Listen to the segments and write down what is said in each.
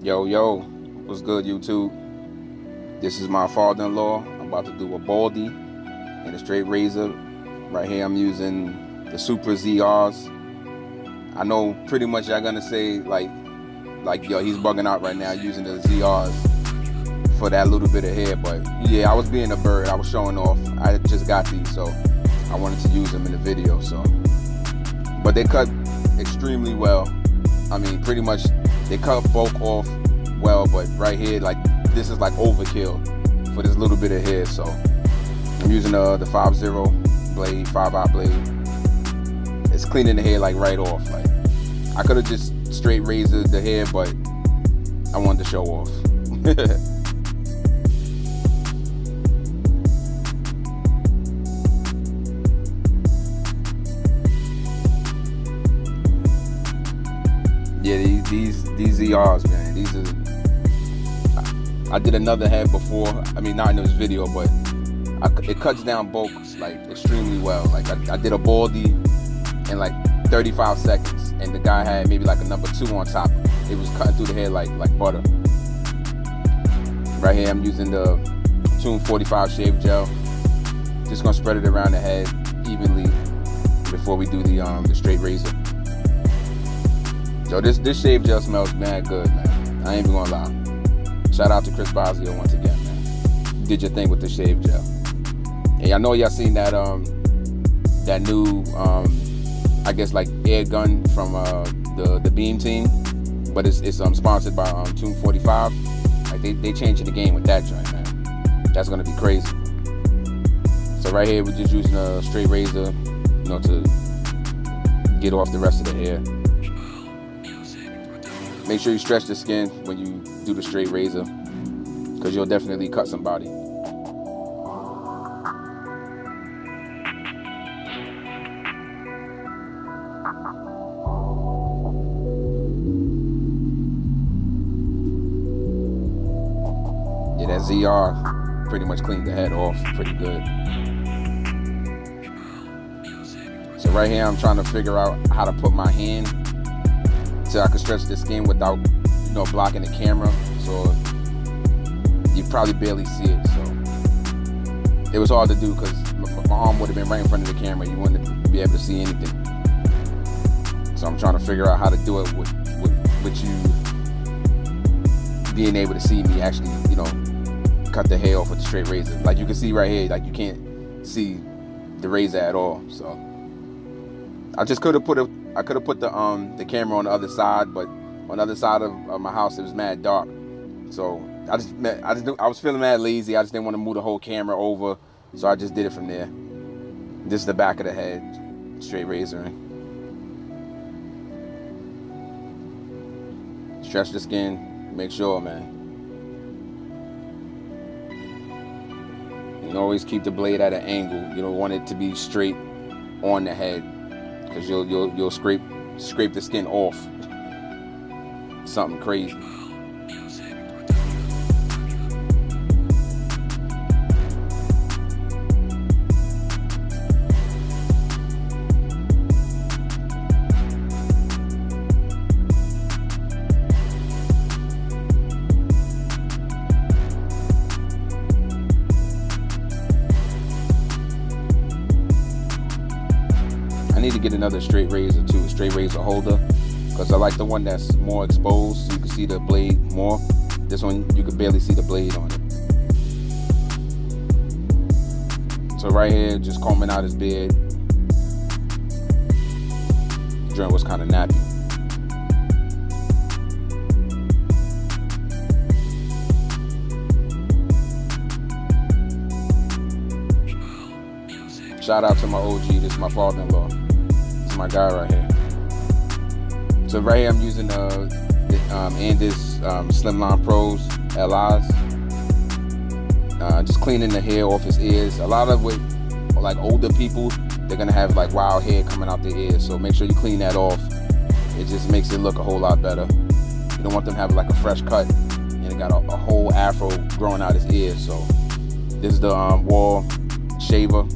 Yo, what's good, YouTube? This is my father-in-law. I'm about to do a baldy and a straight razor. Right here I'm using the Supra ZRs. I know pretty much y'all gonna say like yo, he's bugging out right now using the ZRs for that little bit of hair, but yeah, I was being a bird. I was showing off. I just got these, so I wanted to use them in the video. So, but they cut extremely well. I mean, pretty much they cut bulk off well, but right here, like, this is like overkill for this little bit of hair. So I'm using the 5-0 blade, 5-aught blade. It's cleaning the hair like right off. Like, I could have just straight razored the hair, but I wanted to show off. Yeah, these ZRs, man. These are. I did another head before. I mean, not in this video, but it cuts down bulk like extremely well. Like I did a baldy in like 35 seconds, and the guy had maybe like a number 2 on top. It was cutting through the hair like butter. Right here, I'm using the Tune 45 shave gel. Just gonna spread it around the head evenly before we do the straight razor. Yo, this shave gel smells mad good, man. I ain't even gonna lie. Shout out to Chris Bosio once again, man. You did your thing with the shave gel. And I know y'all seen that that new I guess like air gun from the Beam team, but it's sponsored by Tune 45. Like they changing the game with that joint, man. That's gonna be crazy. So right here we're just using a straight razor, you know, to get off the rest of the hair. Make sure you stretch the skin when you do the straight razor, because you'll definitely cut somebody. Yeah, that ZR pretty much cleaned the head off pretty good. So right here I'm trying to figure out how to put my hand so I can stretch the skin without, you know, blocking the camera. So you probably barely see it. So it was hard to do because my arm would have been right in front of the camera. You wouldn't be able to see anything. So I'm trying to figure out how to do it with you being able to see me actually, you know, cut the hair off with the straight razor. Like you can see right here, like you can't see the razor at all. So I just could have put the camera on the other side, but on the other side of my house it was mad dark. So I was feeling mad lazy. I just didn't want to move the whole camera over, so I just did it from there. This is the back of the head, straight razoring. Stretch the skin, make sure, man. And always keep the blade at an angle. You don't want it to be straight on the head, because you'll scrape the skin off. Something crazy. I need to get another straight razor too, a straight razor holder, because I like the one that's more exposed so you can see the blade more. This one you can barely see the blade on it. So right here, just combing out his beard. The joint was kind of nappy. Shout out to my OG, this is my father-in-law. My guy right here. So right here I'm using the Andis Slimline Pros LIs. Just cleaning the hair off his ears. A lot of like older people, they're gonna have like wild hair coming out their ears. So make sure you clean that off. It just makes it look a whole lot better. You don't want them having like a fresh cut and it got a whole afro growing out his ears. So this is the wahl shaver.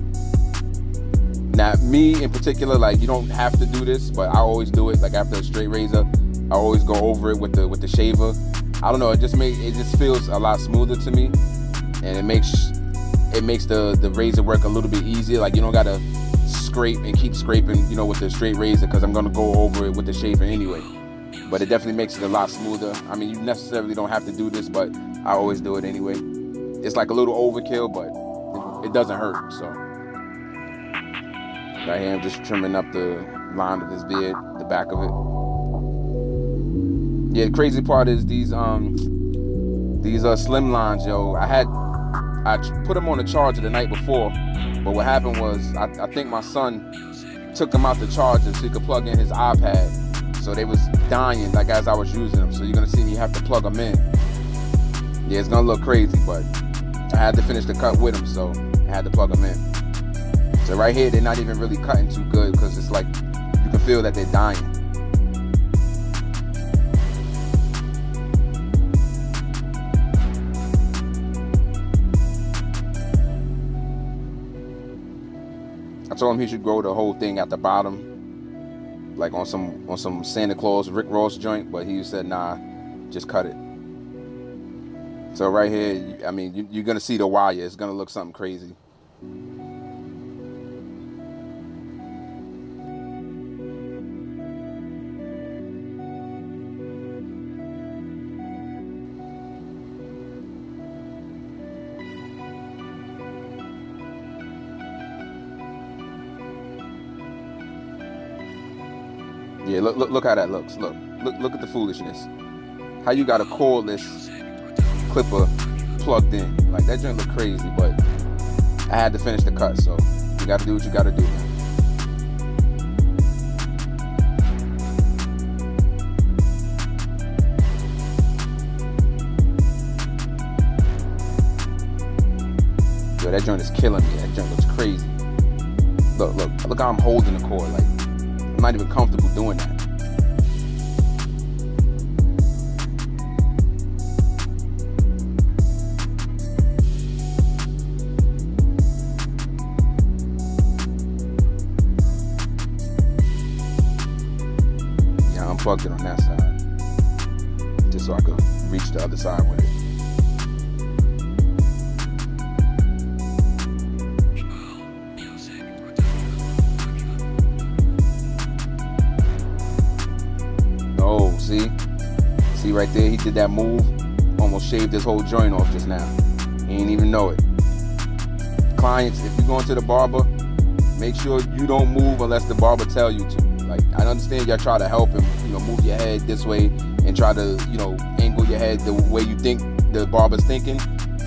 Now, me in particular, like, you don't have to do this, but I always do it. Like after a straight razor, I always go over it with the shaver, I don't know, it just feels a lot smoother to me, and it makes the razor work a little bit easier. Like, you don't gotta scrape and keep scraping, you know, with the straight razor, because I'm gonna go over it with the shaver anyway. But it definitely makes it a lot smoother. I mean, you necessarily don't have to do this, but I always do it anyway. It's like a little overkill, but it doesn't hurt. So right here, I'm just trimming up the line of his beard, the back of it. Yeah, the crazy part is these Slimlines, yo. I put them on the charger the night before, but what happened was I think my son took them out the charger so he could plug in his iPad. So they was dying like as I was using them. So you're gonna see me have to plug them in. Yeah, it's gonna look crazy, but I had to finish the cut with them, so I had to plug them in. So right here, they're not even really cutting too good, because it's like you can feel that they're dying. I told him he should grow the whole thing at the bottom, like on some Santa Claus, Rick Ross joint, but he said, nah, just cut it. So right here, I mean, you're gonna see the wire. It's gonna look something crazy. Yeah, look how that looks. Look at the foolishness. How you got a cordless clipper plugged in? Like, that joint look crazy, but I had to finish the cut, so you got to do what you got to do, man. Yo, that joint is killing me. That joint looks crazy. Look how I'm holding the cord. Like, I'm not even comfortable doing that. Yeah, I unplugged it on that side, just so I could reach the other side with it. See right there, he did that move, almost shaved his whole joint off just now. He didn't even know it. Clients, if you go into the barber, make sure you don't move unless the barber tell you to. Like, I understand y'all try to help him, you know, move your head this way and try to, you know, angle your head the way you think the barber's thinking.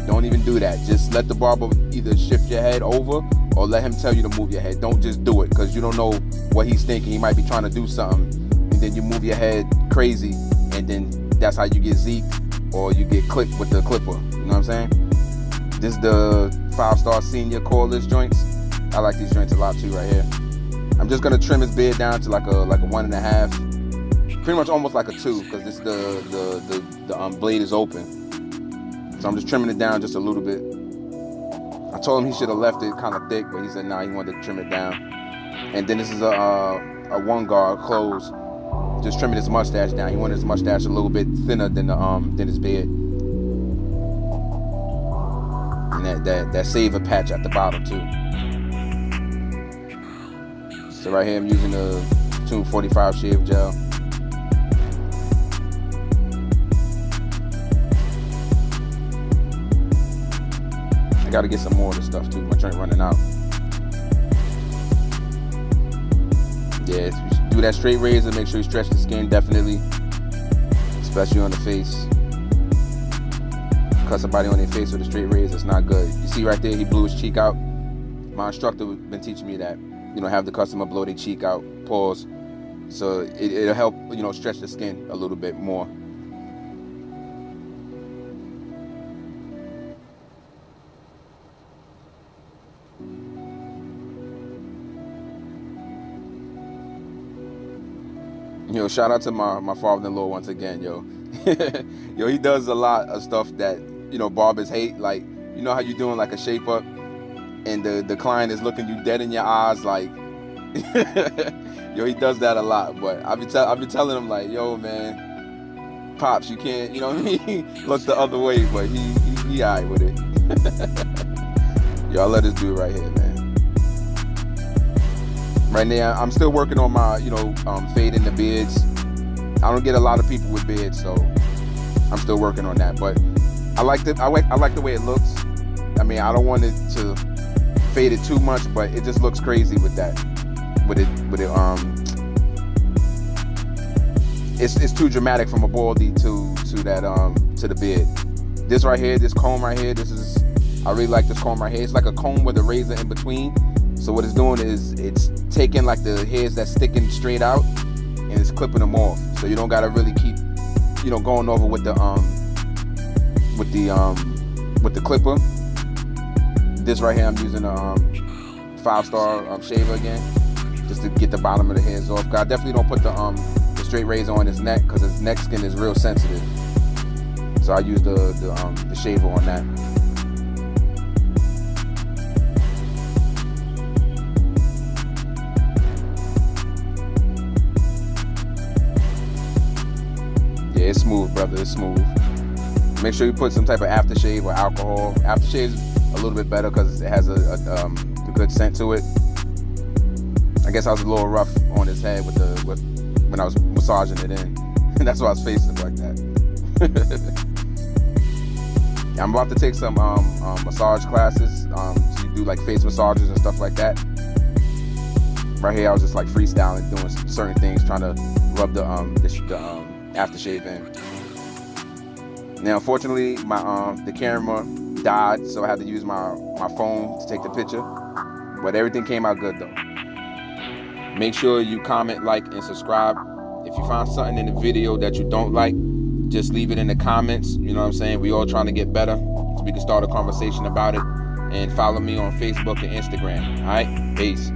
Don't even do that. Just let the barber either shift your head over or let him tell you to move your head. Don't just do it, because you don't know what he's thinking. He might be trying to do something, and then you move your head crazy, and then that's how you get zeked or you get clipped with the clipper. You know what I'm saying? This is the 5-star senior cordless joints. I like these joints a lot too right here. I'm just gonna trim his beard down to like a 1.5, pretty much almost like a 2, because this the blade is open. So I'm just trimming it down just a little bit. I told him he should have left it kind of thick, but he said nah, he wanted to trim it down. And then this is a 1 guard close. Just trimming his mustache down. He wanted his mustache a little bit thinner than his beard. And that saver patch at the bottom too. So right here I'm using the 245 shave gel. I gotta get some more of this stuff too. My joint running out. Yeah, do that straight razor. Make sure you stretch the skin, definitely, especially on the face. Cut somebody on their face with a straight razor, it's not good. You see right there, he blew his cheek out. My instructor has been teaching me that, you know, have the customer blow their cheek out, pause. So it'll help, you know, stretch the skin a little bit more. Yo, shout out to my father-in-law once again, yo. Yo, he does a lot of stuff that, you know, barbers hate. Like, you know how you doing like a shape up and the client is looking you dead in your eyes, like, yo, he does that a lot. But I've been telling him, like, yo, man, Pops, you can't, you know what I mean? Look the other way, but he all right with it. Y'all let this dude right here, man. Right now, I'm still working on my, fading the beards. I don't get a lot of people with beards, so I'm still working on that. But I like the way it looks. I mean, I don't want it to fade it too much, but it just looks crazy with that. It's too dramatic from a baldy to the beard. This right here, this comb right here, I really like this comb right here. It's like a comb with a razor in between. So what it's doing is it's taking like the hairs that's sticking straight out and it's clipping them off. So you don't gotta really keep, going over with the clipper. This right here, I'm using a 5-star shaver again, just to get the bottom of the hairs off. I definitely don't put the straight razor on his neck because his neck skin is real sensitive. So I use the shaver on that. Yeah, it's smooth, brother. It's smooth. Make sure you put some type of aftershave or alcohol. Aftershave is a little bit better because it has a good scent to it. I guess I was a little rough on his head when I was massaging it in. And that's why I was facing like that. Yeah, I'm about to take some massage classes. So you do like face massages and stuff like that. Right here, I was just like freestyling, doing certain things, trying to rub the aftershave in. Now, unfortunately, the camera died, so I had to use my phone to take the picture. But everything came out good though. Make sure you comment, like, and subscribe. If you find something in the video that you don't like, just leave it in the comments. You know what I'm saying? We all trying to get better, so we can start a conversation about it. And follow me on Facebook and Instagram. All right? Peace.